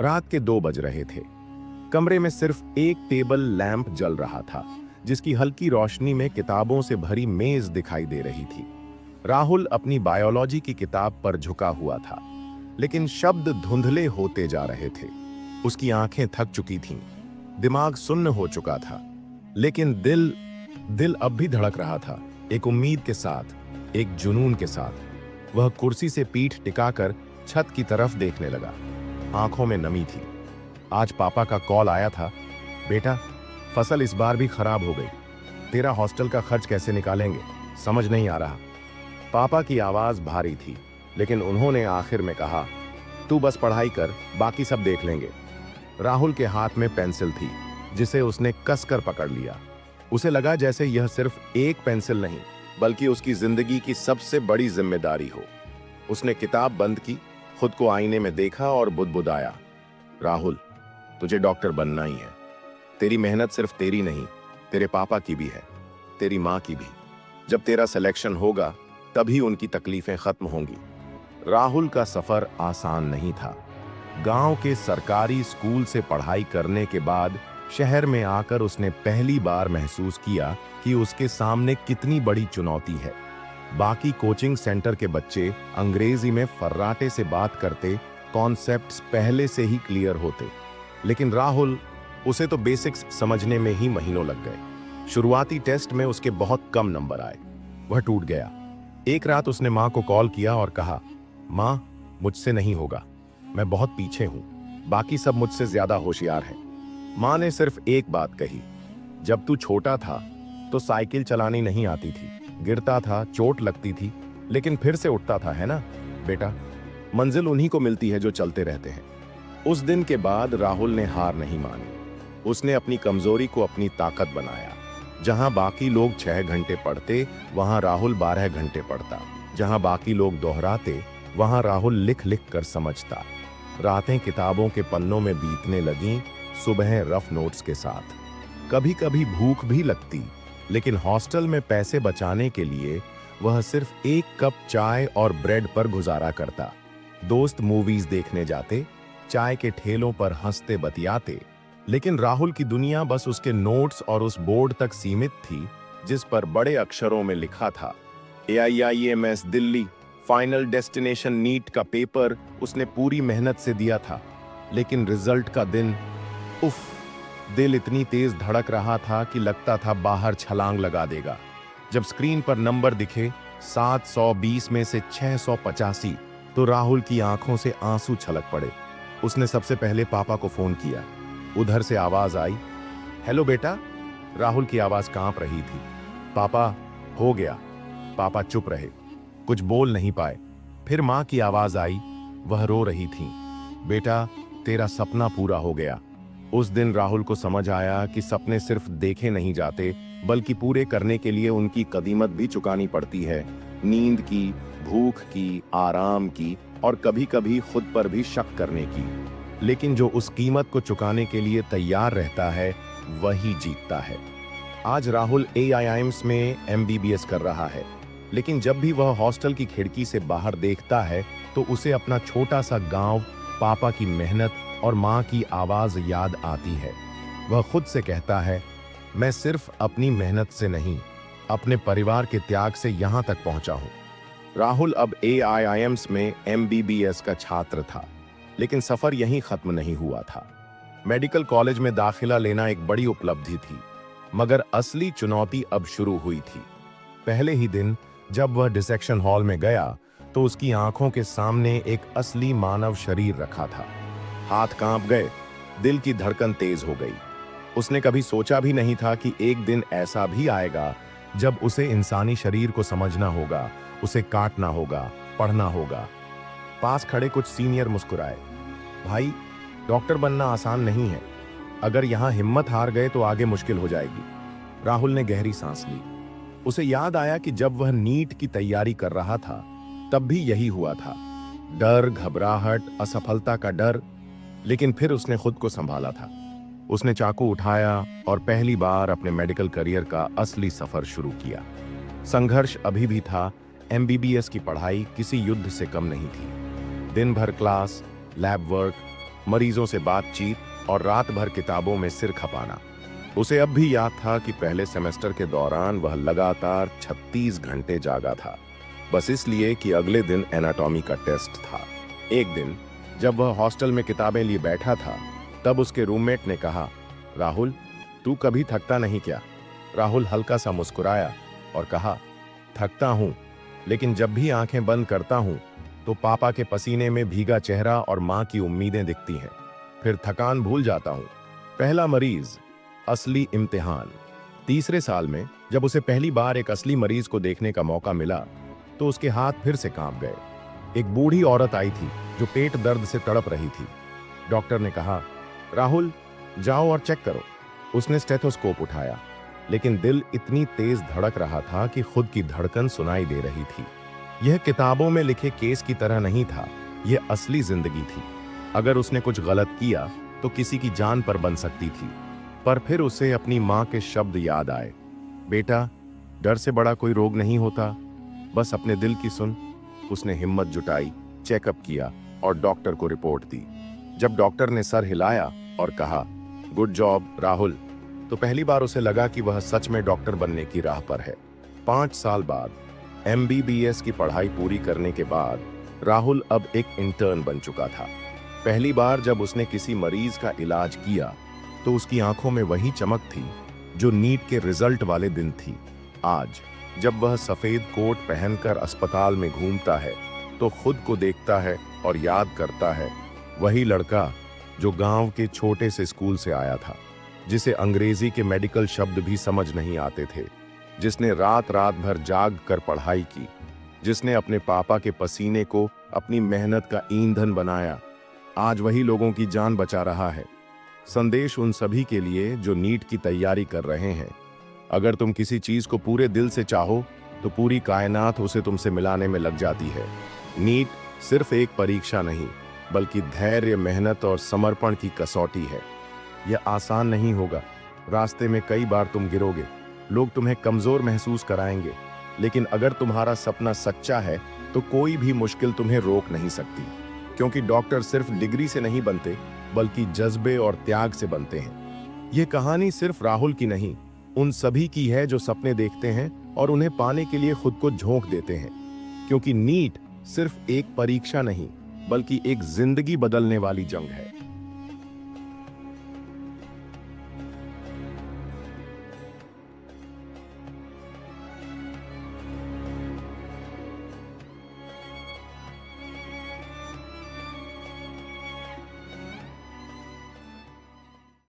रात के 2 बज रहे थे। कमरे में सिर्फ एक टेबल लैंप जल रहा था, जिसकी हल्की रोशनी में किताबों से भरी मेज दिखाई दे रही थी। राहुल अपनी बायोलॉजी की किताब पर झुका हुआ था, लेकिन शब्द धुंधले होते जा रहे थे। उसकी आंखें थक चुकी थीं, दिमाग सुन्न हो चुका था, लेकिन दिल दिल अब भी धड़क रहा था, एक उम्मीद के साथ, एक जुनून के साथ। वह कुर्सी से पीठ टिकाकर छत की तरफ देखने लगा। आंखों में नमी थी। आज पापा का कॉल आया था, बेटा, फसल इस बार भी खराब हो गई। तेरा हॉस्टल का खर्च कैसे निकालेंगे, समझ नहीं आ रहा। पापा की आवाज भारी थी, लेकिन उन्होंने आखिर में कहा, तू बस पढ़ाई कर, बाकी सब देख लेंगे। राहुल के हाथ में पेंसिल थी, जिसे उसने कसकर पकड़ लिया। उसे लगा जैसे यह सिर्फ एक पेंसिल नहीं, बल्कि उसकी जिंदगी की सबसे बड़ी जिम्मेदारी हो। उसने किताब बंद की, खुद को आईने में देखा और बुदबुदाया, राहुल, तुझे डॉक्टर बनना ही है। तेरी मेहनत सिर्फ तेरी नहीं, तेरे पापा की भी है, तेरी माँ की भी। जब तेरा सिलेक्शन होगा, तभी उनकी तकलीफें खत्म होंगी। राहुल का सफर आसान नहीं था। गांव के सरकारी स्कूल से पढ़ाई करने के बाद शहर में आकर उसने पहली बार महसूस किया कि उसके सामने कितनी बड़ी चुनौती है। बाकी कोचिंग सेंटर के बच्चे अंग्रेजी में फर्राटे से बात करते, कॉन्सेप्ट्स पहले से ही क्लियर होते, लेकिन राहुल, उसे तो बेसिक्स समझने में ही महीनों लग गए। शुरुआती टेस्ट में उसके बहुत कम नंबर आए। वह टूट गया। एक रात उसने माँ को कॉल किया और कहा, माँ, मुझसे नहीं होगा, मैं बहुत पीछे हूं, बाकी सब मुझसे ज्यादा होशियार हैं। माँ ने सिर्फ एक बात कही, जब तू छोटा था तो साइकिल चलानी नहीं आती थी, गिरता था, चोट लगती थी, लेकिन फिर से उठता था, है ना बेटा? मंजिल उन्हीं को मिलती है जो चलते रहते हैं। उस दिन के बाद राहुल ने हार नहीं मानी। उसने अपनी कमजोरी को अपनी ताकत बनाया। जहां बाकी लोग 6 घंटे पढ़ते, वहां राहुल 12 घंटे पढ़ता। जहां बाकी लोग दोहराते, वहां राहुल लिख लिख कर समझता। रातें किताबों के पन्नों में बीतने लगीं, सुबह रफ नोट्स के साथ। कभी कभी भूख भी लगती, लेकिन हॉस्टल में पैसे बचाने के लिए वह सिर्फ 1 कप चाय और ब्रेड पर गुजारा करता। दोस्त मूवीज देखने जाते, चाय के ठेलों पर हंसते बतियाते, लेकिन राहुल की दुनिया बस उसके नोट्स और उस बोर्ड तक सीमित थी, जिस पर बड़े अक्षरों में लिखा था, AIIMS Delhi, final destination NEET का पेपर उसने पूरी मेहनत से दिया था, लेकिन रिजल्ट का दिन, उफ, दिल इतनी तेज धड़क रहा था कि लगता था बाहर छलांग लगा देगा। जब स्क्रीन पर नंबर दिखे 720 में से 685, तो राहुल की आंखों से आंसू छलक पड़े। उसने सबसे पहले पापा को फोन किया। उधर से आवाज आई, हेलो बेटा। राहुल की आवाज कांप रही थी, पापा, हो गया। पापा चुप रहे, कुछ बोल नहीं पाए। फिर मां की आवाज आई, वह रो रही थी, बेटा, तेरा सपना पूरा हो गया। उस दिन राहुल को समझ आया कि सपने सिर्फ देखे नहीं जाते, बल्कि पूरे करने के लिए उनकी कीमत भी चुकानी पड़ती है। नींद की, भूख की, आराम की, और कभी-कभी खुद पर भी शक करने की। लेकिन जो उस कीमत को चुकाने के लिए तैयार रहता है, वही जीतता है। आज राहुल AIIMS में MBBS कर रहा है, लेकिन जब भी वह हॉस्टल की खिड़की से बाहर देखता है, तो उसे अपना छोटा सा गांव, पापा की मेहनत और माँ की आवाज याद आती है। वह खुद से कहता है, मैं सिर्फ अपनी मेहनत से नहीं, अपने परिवार के त्याग से यहां तक पहुंचा हूं। राहुल अब AIIMS में MBBS का छात्र था, लेकिन सफर यहीं खत्म नहीं हुआ था। मेडिकल कॉलेज में दाखिला लेना एक बड़ी उपलब्धि थी, मगर असली चुनौती अब शुरू हुई थी। पहले ही दिन जब वह डिसेक्शन हॉल में गया, तो उसकी आंखों के सामने एक असली मानव शरीर रखा था। हाथ कांप गए, दिल की धड़कन तेज हो गई। उसने कभी सोचा भी नहीं था कि एक दिन ऐसा भी आएगा जब उसे इंसानी शरीर को समझना होगा, उसे काटना होगा, पढ़ना होगा। पास खड़े कुछ सीनियर मुस्कुराए, भाई, डॉक्टर बनना आसान नहीं है। अगर यहां हिम्मत हार गए तो आगे मुश्किल हो जाएगी। राहुल ने गहरी सांस ली। उसे याद आया कि जब वह नीट की तैयारी कर रहा था, तब भी यही हुआ था। डर, घबराहट, असफलता का डर, लेकिन फिर उसने खुद को संभाला था। उसने चाकू उठाया और पहली बार अपने मेडिकल करियर का असली सफर शुरू किया। संघर्ष अभी भी था, MBBS की पढ़ाई किसी युद्ध से कम नहीं थी। दिन भर क्लास, लैब वर्क, मरीजों से बातचीत और रात भर किताबों में सिर खपाना। उसे अब भी याद था कि पहले सेमेस्टर के दौरान वह लगातार 36 घंटे जागा था, बस इसलिए कि अगले दिन एनाटॉमी का टेस्ट था। एक दिन जब वह हॉस्टल में किताबें लिए बैठा था, तब उसके रूममेट ने कहा, राहुल, तू कभी थकता नहीं क्या? राहुल हल्का सा मुस्कुराया और कहा, थकता हूं, लेकिन जब भी आंखें बंद करता हूं तो पापा के पसीने में भीगा चेहरा और मां की उम्मीदें दिखती हैं। फिर थकान भूल जाता हूं। पहला मरीज, असली इम्तिहान। तीसरे साल में जब उसे पहली बार एक असली मरीज को देखने का मौका मिला तो उसके हाथ फिर से कांप गए। एक बूढ़ी औरत आई थी जो पेट दर्द से तड़प रही थी। डॉक्टर ने कहा, राहुल, जाओ और चेक करो। उसने स्टेथोस्कोप उठाया, लेकिन दिल इतनी तेज धड़क रहा था कि खुद की धड़कन सुनाई दे रही थी। यह किताबों में लिखे केस की तरह नहीं था, यह असली जिंदगी थी। अगर उसने कुछ गलत किया तो किसी की जान पर बन सकती थी। पर फिर उसे अपनी मां के शब्द याद आए, बेटा, डर से बड़ा कोई रोग नहीं होता, बस अपने दिल की सुन। उसने हिम्मत जुटाई, चेकअप किया और डॉक्टर को रिपोर्ट दी। जब डॉक्टर ने सर हिलाया और कहा, गुड जॉब राहुल, तो पहली बार उसे लगा कि वह सच में डॉक्टर बनने की राह पर है। 5 साल बाद MBBS की पढ़ाई पूरी करने के बाद राहुल अब एक इंटर्न बन चुका था। पहली बार जब उसने किसी मरीज का इलाज किया तो उसकी आंखों में वही चमक थी जो नीट के रिजल्ट वाले दिन थी। आज जब वह सफेद कोट पहनकर अस्पताल में घूमता है तो खुद को देखता है और याद करता है, वही लड़का जो गांव के छोटे से स्कूल से आया था, जिसे अंग्रेजी के मेडिकल शब्द भी समझ नहीं आते थे, जिसने रात रात भर जाग कर पढ़ाई की, जिसने अपने पापा के पसीने को अपनी मेहनत का ईंधन बनाया, आज वही लोगों की जान बचा रहा है। संदेश उन सभी के लिए जो नीट की तैयारी कर रहे हैं, अगर तुम किसी चीज को पूरे दिल से चाहो तो पूरी कायनात उसे तुमसे मिलाने में लग जाती है। नीट सिर्फ एक परीक्षा नहीं, बल्कि धैर्य, मेहनत और समर्पण की कसौटी है। यह आसान नहीं होगा, रास्ते में कई बार तुम गिरोगे, लोग तुम्हें कमजोर महसूस कराएंगे, लेकिन अगर तुम्हारा सपना सच्चा है तो कोई भी मुश्किल तुम्हें रोक नहीं सकती, क्योंकि डॉक्टर सिर्फ डिग्री से नहीं बनते, बल्कि जज्बे और त्याग से बनते हैं। यह कहानी सिर्फ राहुल की नहीं, उन सभी की है जो सपने देखते हैं और उन्हें पाने के लिए खुद को झोंक देते हैं, क्योंकि नीट सिर्फ एक परीक्षा नहीं, बल्कि एक जिंदगी बदलने वाली जंग है।